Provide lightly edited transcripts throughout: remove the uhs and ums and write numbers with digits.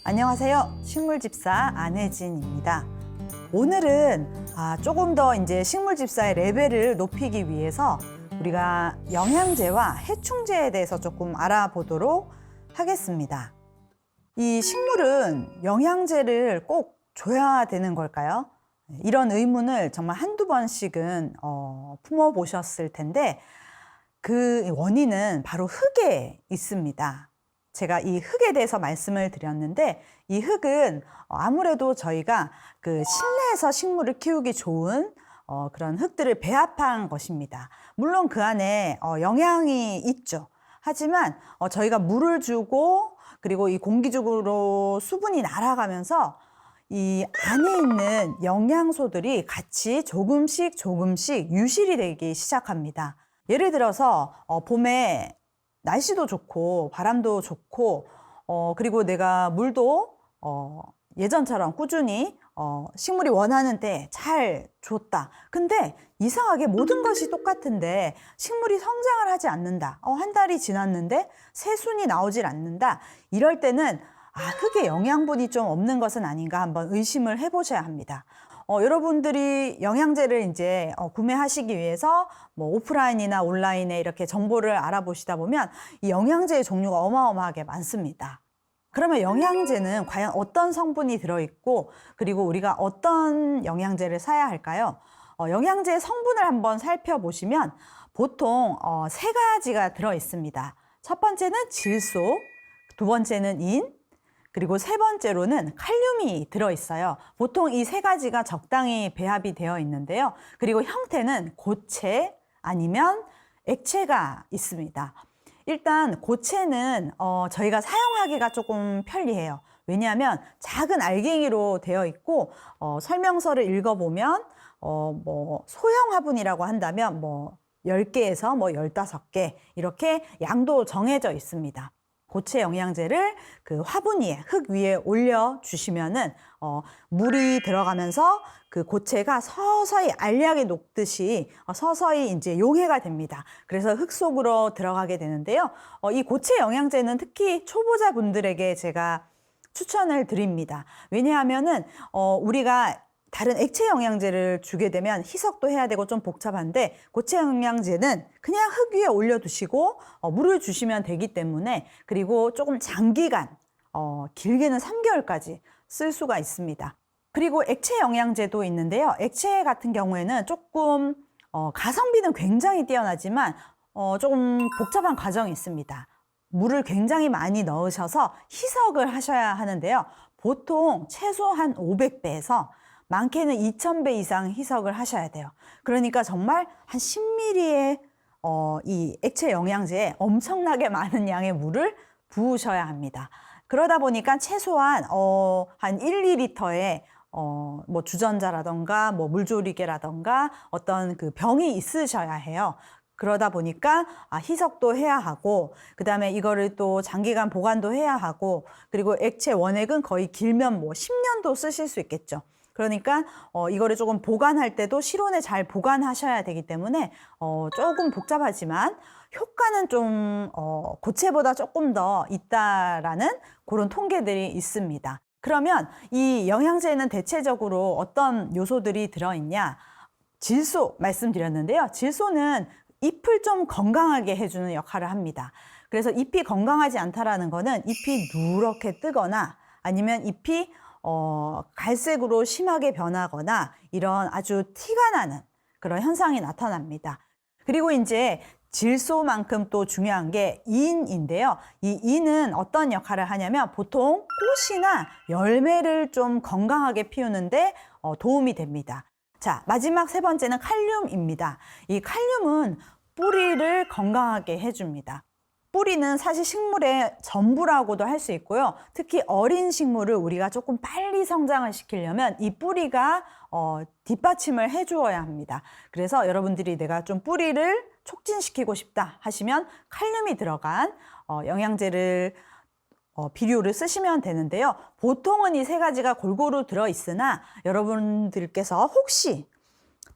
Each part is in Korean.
안녕하세요. 식물집사 안혜진입니다. 오늘은 조금 더 이제 식물집사의 레벨을 높이기 위해서 우리가 영양제와 해충제에 대해서 조금 알아보도록 하겠습니다. 이 식물은 영양제를 꼭 줘야 되는 걸까요? 이런 의문을 정말 한두 번씩은 품어보셨을 텐데 그 원인은 바로 흙에 있습니다. 제가 이 흙에 대해서 말씀을 드렸는데 이 흙은 아무래도 저희가 그 실내에서 식물을 키우기 좋은 그런 흙들을 배합한 것입니다. 물론 그 안에 영양이 있죠. 하지만 저희가 물을 주고 그리고 이 공기적으로 수분이 날아가면서 이 안에 있는 영양소들이 같이 조금씩 유실이 되기 시작합니다. 예를 들어서 봄에 날씨도 좋고 바람도 좋고 그리고 내가 물도 예전처럼 꾸준히 식물이 원하는 때 잘 줬다. 근데 이상하게 모든 것이 똑같은데 식물이 성장을 하지 않는다. 한 달이 지났는데 새순이 나오질 않는다. 이럴 때는 흙에 영양분이 좀 없는 것은 아닌가 한번 의심을 해보셔야 합니다. 여러분들이 영양제를 이제 구매하시기 위해서 뭐 오프라인이나 온라인에 이렇게 정보를 알아보시다 보면 이 영양제의 종류가 어마어마하게 많습니다. 그러면 영양제는 과연 어떤 성분이 들어있고 그리고 우리가 어떤 영양제를 사야 할까요? 영양제의 성분을 한번 살펴보시면 보통 세 가지가 들어있습니다. 첫 번째는 질소, 두 번째는 인, 그리고 세 번째로는 칼륨이 들어있어요. 보통 이 세 가지가 적당히 배합이 되어 있는데요. 그리고 형태는 고체 아니면 액체가 있습니다. 일단 고체는 저희가 사용하기가 조금 편리해요. 왜냐하면 작은 알갱이로 되어 있고 설명서를 읽어보면 뭐 소형 화분이라고 한다면 뭐 10개에서 뭐 15개 이렇게 양도 정해져 있습니다. 고체 영양제를 그 화분 위에, 흙 위에 올려주시면은, 물이 들어가면서 그 고체가 서서히 알약이 녹듯이 서서히 이제 용해가 됩니다. 그래서 흙 속으로 들어가게 되는데요. 이 고체 영양제는 특히 초보자분들에게 제가 추천을 드립니다. 왜냐하면은, 우리가 다른 액체 영양제를 주게 되면 희석도 해야 되고 좀 복잡한데 고체 영양제는 그냥 흙 위에 올려두시고 물을 주시면 되기 때문에 그리고 조금 장기간 길게는 3개월까지 쓸 수가 있습니다. 그리고 액체 영양제도 있는데요. 액체 같은 경우에는 조금 가성비는 굉장히 뛰어나지만 조금 복잡한 과정이 있습니다. 물을 굉장히 많이 넣으셔서 희석을 하셔야 하는데요. 보통 최소한 500배에서 많게는 2000배 이상 희석을 하셔야 돼요. 그러니까 정말 한 10ml의 이 액체 영양제에 엄청나게 많은 양의 물을 부으셔야 합니다. 그러다 보니까 최소한 한 1, 2리터의 뭐 주전자라던가 뭐 물조리개라던가 어떤 그 병이 있으셔야 해요. 그러다 보니까 희석도 해야 하고 그다음에 이거를 또 장기간 보관도 해야 하고 그리고 액체 원액은 거의 길면 뭐 10년도 쓰실 수 있겠죠. 그러니까 이거를 조금 보관할 때도 실온에 잘 보관하셔야 되기 때문에 조금 복잡하지만 효과는 좀 고체보다 조금 더 있다라는 그런 통계들이 있습니다. 그러면 이 영양제에는 대체적으로 어떤 요소들이 들어있냐? 질소 말씀드렸는데요. 질소는 잎을 좀 건강하게 해주는 역할을 합니다. 그래서 잎이 건강하지 않다라는 거는 잎이 누렇게 뜨거나 아니면 잎이 갈색으로 심하게 변하거나 이런 아주 티가 나는 그런 현상이 나타납니다. 그리고 이제 질소만큼 또 중요한 게 인인데요. 이 인은 어떤 역할을 하냐면 보통 꽃이나 열매를 좀 건강하게 피우는데 도움이 됩니다. 자, 마지막 세 번째는 칼륨입니다. 이 칼륨은 뿌리를 건강하게 해줍니다. 뿌리는 사실 식물의 전부라고도 할 수 있고요. 특히 어린 식물을 우리가 조금 빨리 성장을 시키려면 이 뿌리가 뒷받침을 해주어야 합니다. 그래서 여러분들이 내가 좀 뿌리를 촉진시키고 싶다 하시면 칼륨이 들어간 영양제를 비료를 쓰시면 되는데요. 보통은 이 세 가지가 골고루 들어있으나 여러분들께서 혹시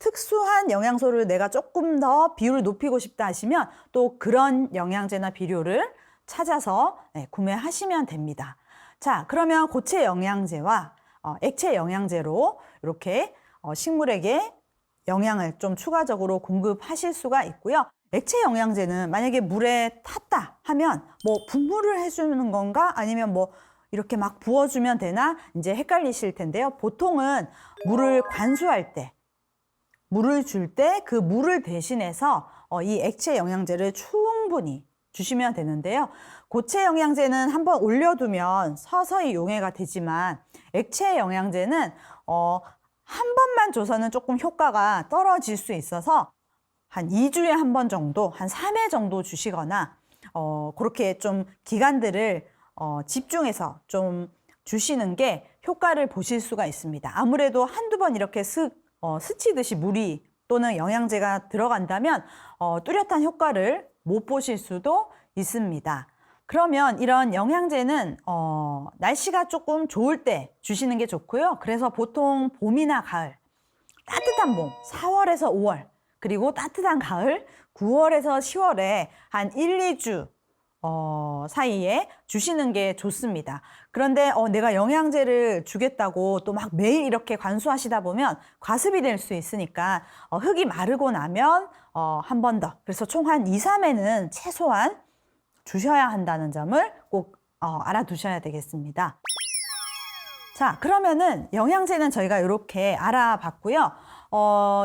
특수한 영양소를 내가 조금 더 비율을 높이고 싶다 하시면 또 그런 영양제나 비료를 찾아서 구매하시면 됩니다. 자, 그러면 고체 영양제와 액체 영양제로 이렇게 식물에게 영양을 좀 추가적으로 공급하실 수가 있고요. 액체 영양제는 만약에 물에 탔다 하면 뭐 분무를 해주는 건가 아니면 뭐 이렇게 막 부어주면 되나 이제 헷갈리실 텐데요. 보통은 물을 관수할 때, 물을 줄 때 그 물을 대신해서 이 액체 영양제를 충분히 주시면 되는데요. 고체 영양제는 한번 올려두면 서서히 용해가 되지만 액체 영양제는 한 번만 줘서는 조금 효과가 떨어질 수 있어서 한 2주에 한 번 정도, 한 3회 정도 주시거나 그렇게 좀 기간들을 집중해서 좀 주시는 게 효과를 보실 수가 있습니다. 아무래도 한두 번 이렇게 스치듯이 물이 또는 영양제가 들어간다면 뚜렷한 효과를 못 보실 수도 있습니다. 그러면 이런 영양제는 날씨가 조금 좋을 때 주시는 게 좋고요. 그래서 보통 봄이나 가을, 따뜻한 봄, 4월에서 5월, 그리고 따뜻한 가을, 9월에서 10월에 한 1, 2주 사이에 주시는 게 좋습니다. 그런데 내가 영양제를 주겠다고 또 막 매일 이렇게 관수하시다 보면 과습이 될 수 있으니까 흙이 마르고 나면 한 번 더, 그래서 총 한 2, 3회는 최소한 주셔야 한다는 점을 꼭 알아두셔야 되겠습니다. 자, 그러면은 영양제는 저희가 이렇게 알아봤고요.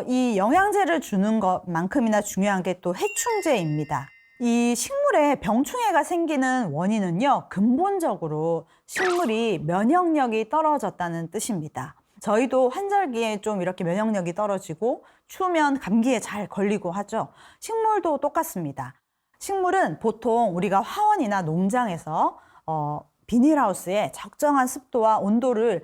이 영양제를 주는 것만큼이나 중요한 게 또 해충제입니다. 이 식물에 병충해가 생기는 원인은요, 근본적으로 식물이 면역력이 떨어졌다는 뜻입니다. 저희도 환절기에 좀 이렇게 면역력이 떨어지고 추우면 감기에 잘 걸리고 하죠. 식물도 똑같습니다. 식물은 보통 우리가 화원이나 농장에서 비닐하우스에 적정한 습도와 온도를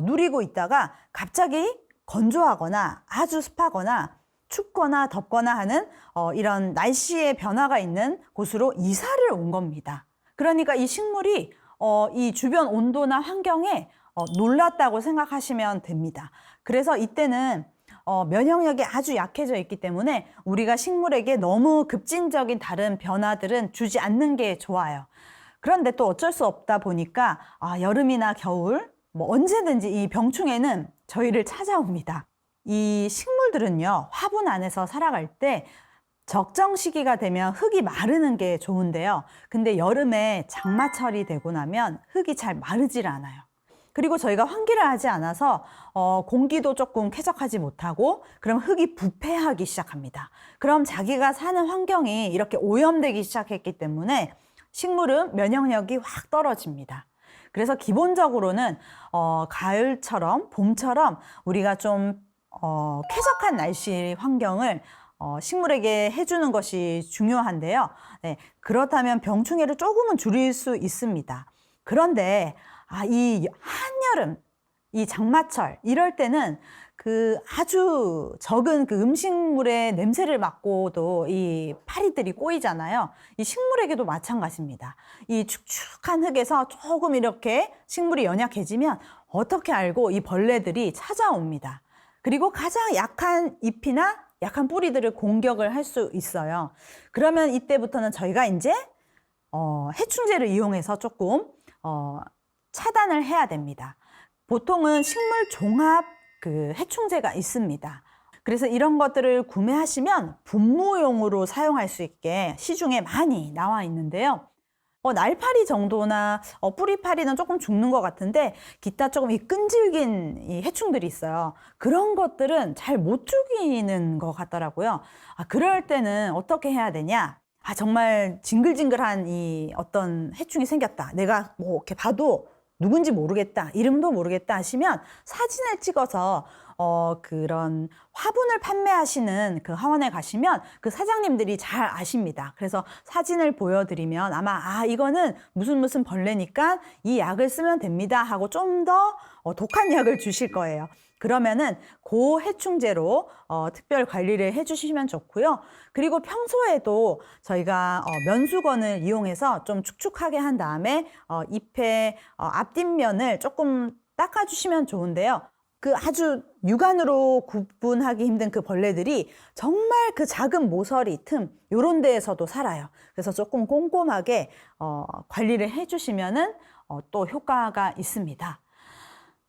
누리고 있다가 갑자기 건조하거나 아주 습하거나 춥거나 덥거나 하는 이런 날씨의 변화가 있는 곳으로 이사를 온 겁니다. 그러니까 이 식물이 이 주변 온도나 환경에 놀랐다고 생각하시면 됩니다. 그래서 이때는 면역력이 아주 약해져 있기 때문에 우리가 식물에게 너무 급진적인 다른 변화들은 주지 않는 게 좋아요. 그런데 또 어쩔 수 없다 보니까 여름이나 겨울 뭐 언제든지 이 병충해는 저희를 찾아옵니다. 이 식물들은요, 화분 안에서 살아갈 때 적정 시기가 되면 흙이 마르는 게 좋은데요. 근데 여름에 장마철이 되고 나면 흙이 잘 마르질 않아요. 그리고 저희가 환기를 하지 않아서 공기도 조금 쾌적하지 못하고 그럼 흙이 부패하기 시작합니다. 그럼 자기가 사는 환경이 이렇게 오염되기 시작했기 때문에 식물은 면역력이 확 떨어집니다. 그래서 기본적으로는 가을처럼 봄처럼 우리가 좀 쾌적한 날씨 환경을 식물에게 해주는 것이 중요한데요. 네, 그렇다면 병충해를 조금은 줄일 수 있습니다. 그런데 이 한여름, 이 장마철 이럴 때는 그 아주 적은 그 음식물의 냄새를 맡고도 이 파리들이 꼬이잖아요. 이 식물에게도 마찬가지입니다. 이 축축한 흙에서 조금 이렇게 식물이 연약해지면 어떻게 알고 이 벌레들이 찾아옵니다. 그리고 가장 약한 잎이나 약한 뿌리들을 공격을 할 수 있어요. 그러면 이때부터는 저희가 이제 해충제를 이용해서 조금 차단을 해야 됩니다. 보통은 식물 종합 그 해충제가 있습니다. 그래서 이런 것들을 구매하시면 분무용으로 사용할 수 있게 시중에 많이 나와 있는데요. 날파리 정도나 뿌리파리는 조금 죽는 것 같은데 기타 조금 이 끈질긴 이 해충들이 있어요. 그런 것들은 잘 못 죽이는 것 같더라고요. 그럴 때는 어떻게 해야 되냐? 정말 징글징글한 이 어떤 해충이 생겼다. 내가 뭐 이렇게 봐도 누군지 모르겠다, 이름도 모르겠다 하시면 사진을 찍어서 그런 화분을 판매하시는 그 화원에 가시면 그 사장님들이 잘 아십니다. 그래서 사진을 보여드리면 아마 이거는 무슨 벌레니까 이 약을 쓰면 됩니다 하고 좀 더 독한 약을 주실 거예요. 그러면은 그 해충제로 특별 관리를 해주시면 좋고요. 그리고 평소에도 저희가 면수건을 이용해서 좀 축축하게 한 다음에 잎의 앞뒷면을 조금 닦아주시면 좋은데요. 그 아주 육안으로 구분하기 힘든 그 벌레들이 정말 그 작은 모서리 틈 요런 데에서도 살아요. 그래서 조금 꼼꼼하게 관리를 해주시면은 또 효과가 있습니다.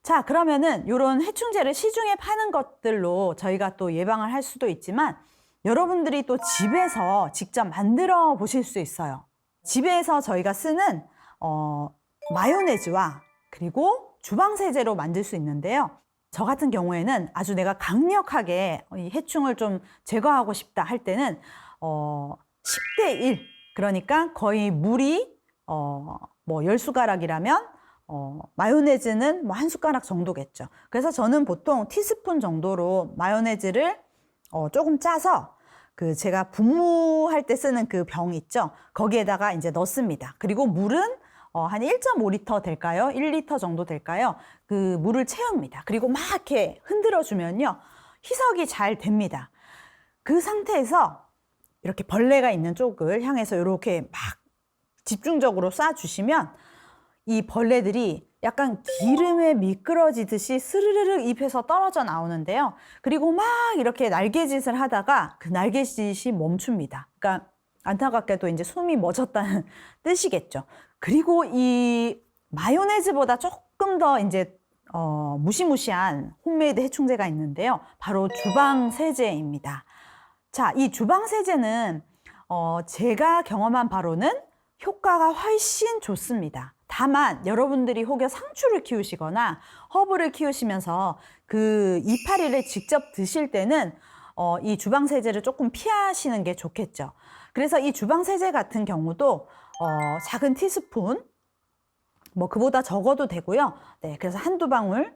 자, 그러면은 요런 해충제를 시중에 파는 것들로 저희가 또 예방을 할 수도 있지만 여러분들이 또 집에서 직접 만들어 보실 수 있어요. 집에서 저희가 쓰는 마요네즈와 그리고 주방세제로 만들 수 있는데요. 저 같은 경우에는 아주 내가 강력하게 이 해충을 좀 제거하고 싶다 할 때는 10대 1, 그러니까 거의 물이 뭐 10숟가락이라면 마요네즈는 뭐 1숟가락 정도겠죠. 그래서 저는 보통 티스푼 정도로 마요네즈를 조금 짜서 그 제가 분무할 때 쓰는 그 병 있죠. 거기에다가 이제 넣습니다. 그리고 물은 한 1.5리터 될까요? 1리터 정도 될까요? 그 물을 채웁니다. 그리고 막 이렇게 흔들어 주면요. 희석이 잘 됩니다. 그 상태에서 이렇게 벌레가 있는 쪽을 향해서 이렇게 막 집중적으로 쏴 주시면 이 벌레들이 약간 기름에 미끄러지듯이 스르르르 잎에서 떨어져 나오는데요. 그리고 막 이렇게 날개짓을 하다가 그 날개짓이 멈춥니다. 그러니까 안타깝게도 이제 숨이 멎었다는 뜻이겠죠. 그리고 이 마요네즈보다 조금 더 이제 무시무시한 홈메이드 해충제가 있는데요. 바로 주방세제입니다. 자, 이 주방세제는 제가 경험한 바로는 효과가 훨씬 좋습니다. 다만 여러분들이 혹여 상추를 키우시거나 허브를 키우시면서 그 이파리를 직접 드실 때는 이 주방세제를 조금 피하시는 게 좋겠죠. 그래서 이 주방세제 같은 경우도 작은 티스푼, 뭐 그보다 적어도 되고요. 네, 그래서 한두 방울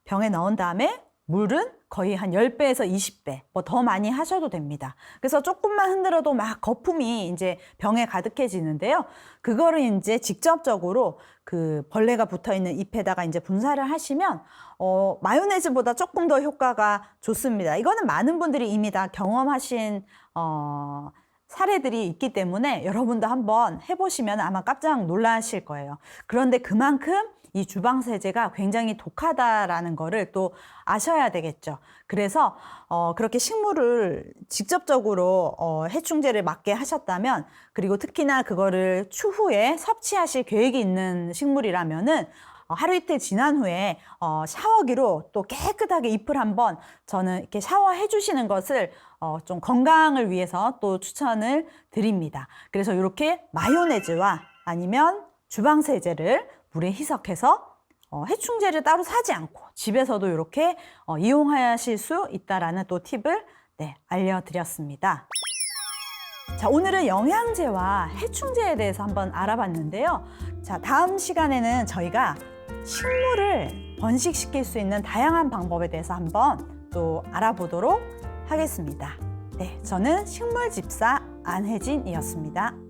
병에 넣은 다음에 물은 거의 한 10배에서 20배, 뭐 더 많이 하셔도 됩니다. 그래서 조금만 흔들어도 막 거품이 이제 병에 가득해지는데요. 그거를 이제 직접적으로 그 벌레가 붙어 있는 잎에다가 이제 분사를 하시면 마요네즈보다 조금 더 효과가 좋습니다. 이거는 많은 분들이 이미 다 경험하신 사례들이 있기 때문에 여러분도 한번 해보시면 아마 깜짝 놀라실 거예요. 그런데 그만큼 이 주방세제가 굉장히 독하다라는 거를 또 아셔야 되겠죠. 그래서 그렇게 식물을 직접적으로 해충제를 맞게 하셨다면, 그리고 특히나 그거를 추후에 섭취하실 계획이 있는 식물이라면은 하루 이틀 지난 후에 샤워기로 또 깨끗하게 잎을 한번 저는 이렇게 샤워해 주시는 것을 좀 건강을 위해서 또 추천을 드립니다. 그래서 이렇게 마요네즈와 아니면 주방세제를 물에 희석해서 해충제를 따로 사지 않고 집에서도 이렇게 이용하실 수 있다라는 또 팁을 알려드렸습니다. 자, 오늘은 영양제와 해충제에 대해서 한번 알아봤는데요. 자, 다음 시간에는 저희가 식물을 번식시킬 수 있는 다양한 방법에 대해서 한번 또 알아보도록 하겠습니다. 네, 저는 식물집사 안혜진이었습니다.